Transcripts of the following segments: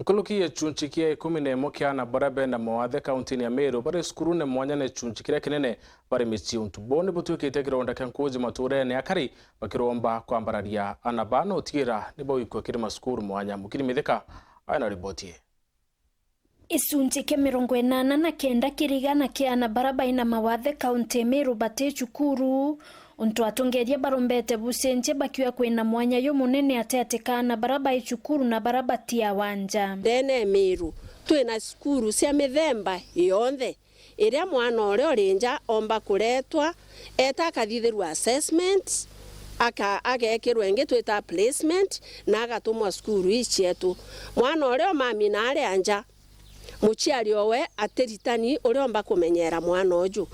Nkuluki chunchi kia 11 kiana bara BENA MAWATHE kaunti ya Meru bare skuru ne mwanya ne chunchi kire kinene bare michi untubone butu kitegera onda kankuzi mature ne akari bakiromba kwambararia anabano tira nibo ikwa kirima skuru mwanya mukiri mitheka aina riboti. Isunchi ke 89 kirigana kiana bara BAINA MAWATHE kaunti ya Meru bate CUKURU untu atongeria barombete busenje bakiwa kwina mwanya yo munene ateatekana baraba CUKURU na baraba ti Kwonja. Dene Meru twina skuru cia mithemba yonthe iria mwana ore orinja omba kuretwa eta akathithirwa assessment agekirwa ingi twita placement na agatumwa skuru icietu mwana ore mami na ari anja muciari owe ateritani ore omba kumenyera mwana oju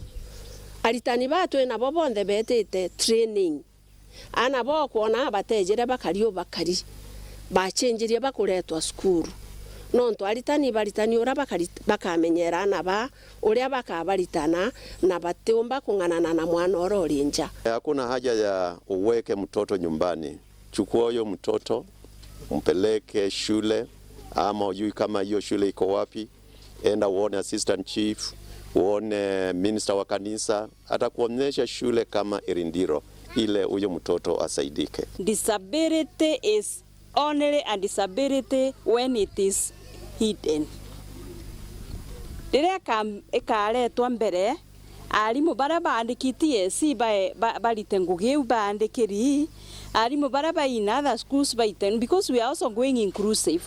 aritani batu na bo bonthe betete training ana bo kuona batejere bakario bakari bachenjirie bakuretwa skuru nonto aritani ora bakamenyera na ba uria bakabaritana na bateomba kunganana na mwana ororinja. Hakuna haja ya uweke mtoto nyumbani. Chukua huyo mtoto mpeleke shule, ama ujui kama hiyo shule iko wapi, enda uone assistant chief, uone minister wa kanisa, hata kuonyesha shule kama Irindiro ile huyo mtoto asaidike. Disability is only a disability when it is hidden. Direka ekaletwa mbere alimu bara bandikitie si baritengugiu bandikiri alimu bara in other schools baiten because we are also going inclusive.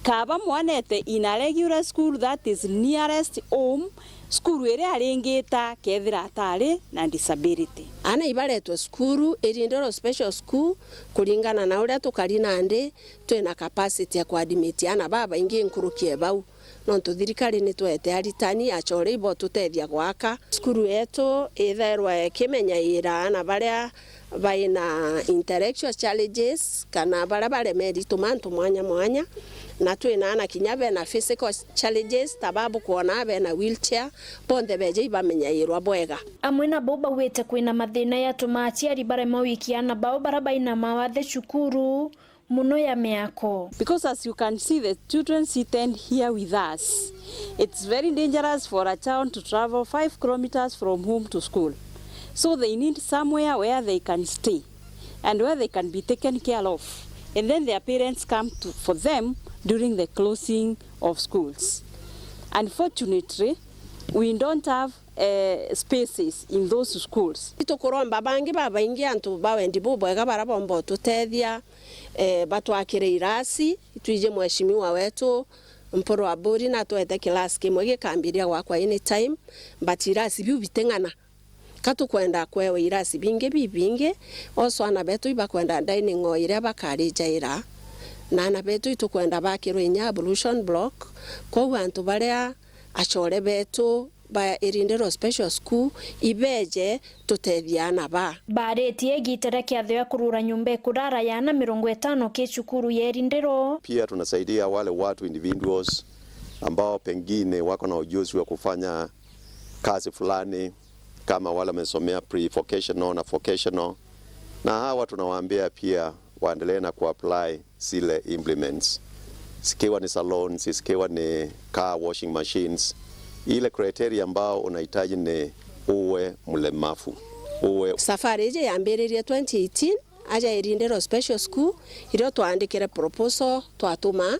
Kaba mwanete in a regular school that is nearest home skuru ere arengeta kethira atari na disability. Ana ibaretwa skuru Irindiro special school kuringana na uria tukari nandi twina capacity ya kuadmit ana baba ingi nkurukie bau nonto thirikari ni twete aritani achore ibo tutethia gwaka skuru yetu itherwa kimenyaira ana baria baina intellectual challenges kana bara bare meritu mantu mwanya na twina ana kinyabe na physical challenges tababu kuona be na wheelchair ponde beje ibamenyairwa bwega amwe na boba wete kwina mathina ya tumachiari bare mawikiana bao bara BAINA MAWATHE CUKURU muno ya meako. Because as you can see, the children sitting here with us, it's very dangerous for a child to travel 5 kilometers from home to school. So they need somewhere where they can stay and where they can be taken care of. And then their parents come for them during the closing of schools. Unfortunately, we don't have spaces in those schools. Tukuromba bangi baba ingi antu bawendi bubwega barabombo tutethia batwakire irasi twije mheshimiwa wetu mporo wa bori na twete class kimwe gikambiria gwakwa anytime but irasi biu bitengana katukwenda kwewe irasi bingi oso ana betu ibakwenda dining o ire bakari jaira na ana betu itukwenda bakiro inya ablution block ko wantu baria achore betu ba Irindiro special school ibeje tutethiana ba baretie gitara kiathwa kurura nyumba kurara yana 50 ke CUKURU ya Irindiro. Pia tunasaidia wale watu individuals ambao pengine wako na ujuzi wa kufanya kazi fulani kama wale wamesomea pre-vocational na vocational, na hawa tunawaambia pia waendelee na kuapply zile implements, sikiwa ni salons, sikiwa ni car washing machines. Ile criteria ambao unahitaji ni uwe mlemavu uwe. Safari je yambiririe 2018 aja Irindiro special school iro tuandikire proposal twatuma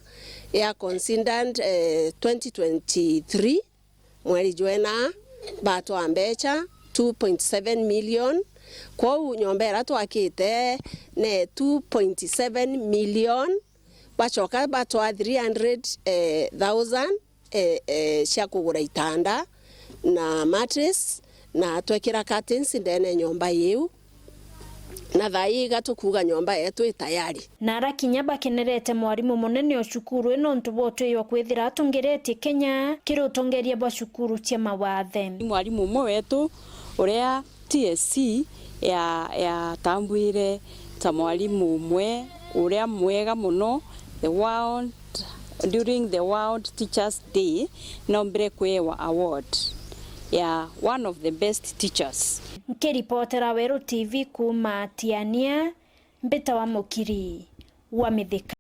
ya considered 2023 mweri Jwena bato ambecha 2.7 million kwa nyombera twakite ne 2.7 million bachoka bato 300,000 cia kugura itanda na mattress na twekira curtains ndene nyomba yiu na thai gatukuga nyomba yetu itayari nara kinyaba kenerete mwarimu munene o CUKURU ino ntubotwe yo kwithira atongerete Kenya kirutongeria bwa CUKURU tia MAWATHE. Mwarimu mwe wetu uria TSC ya tambuire ta mwarimu mwe uria mwega muno during the World Teachers Day nombere kwewa award ya one of the best teachers. Nkiripotera Weru TV kuma Tiania mbeta wa mukiri wa mitheka.